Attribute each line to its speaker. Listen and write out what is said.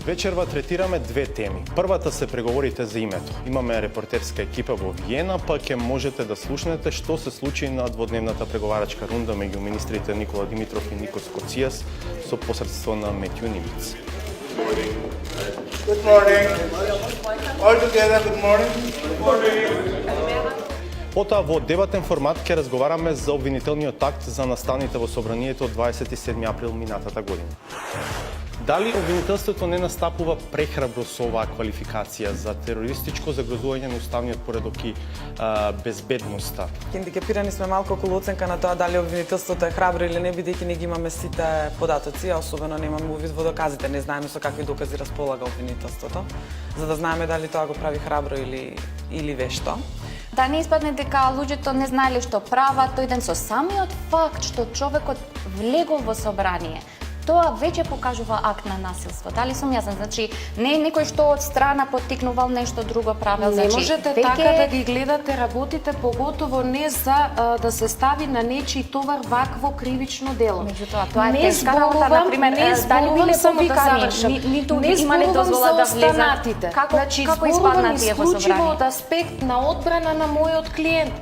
Speaker 1: Вечерва третираме две теми. Првата се преговорите за името. Имаме репортерска екипа во Виена, па ќе можете да слушнете што се случи на дводневната преговарачка рунда меѓу министрите Никола Димитров и Никос Коцијас со посредство на Метју Нимец.
Speaker 2: Good morning. All together, good morning. Good morning.
Speaker 1: Потоа во дебатен формат ќе разговараме за обвинителниот акт за настаните во собранието од 27 април минатата година. Дали обвинителството не настапува прехрабро со оваа квалификација за терористичко загрозување на уставниот поредок и безбедноста?
Speaker 3: Хендикепирани сме малку околу оценка на тоа дали обвинителството е храбро или не, бидејќи не ги имаме сите податоци, а особено немаме увид во доказите, не знаеме со какви докази располага обвинителството, за да знаеме дали тоа го прави храбро или вешто.
Speaker 4: Да не испадне дека луѓето не знаеле што прават, тој ден со самиот факт што човекот влегол во собрание, тоа веќе покажува акт на насилство. Дали сум јасна? Значи, не е некој што од страна поттикнувал нешто друго правел.
Speaker 5: Не
Speaker 4: значи,
Speaker 5: можете така да ги гледате работите, поготово не за да се стави на нечи товар вакво кривично дело.
Speaker 4: Меѓутоа, тоа е тешка работа, например, дали биле
Speaker 5: само да завршам.
Speaker 4: ниту имале дозвола да влезат.
Speaker 5: Како
Speaker 4: Како испадна тие во
Speaker 5: исклучиво
Speaker 4: собрание?
Speaker 5: од аспект на одбрана на мојот клиент.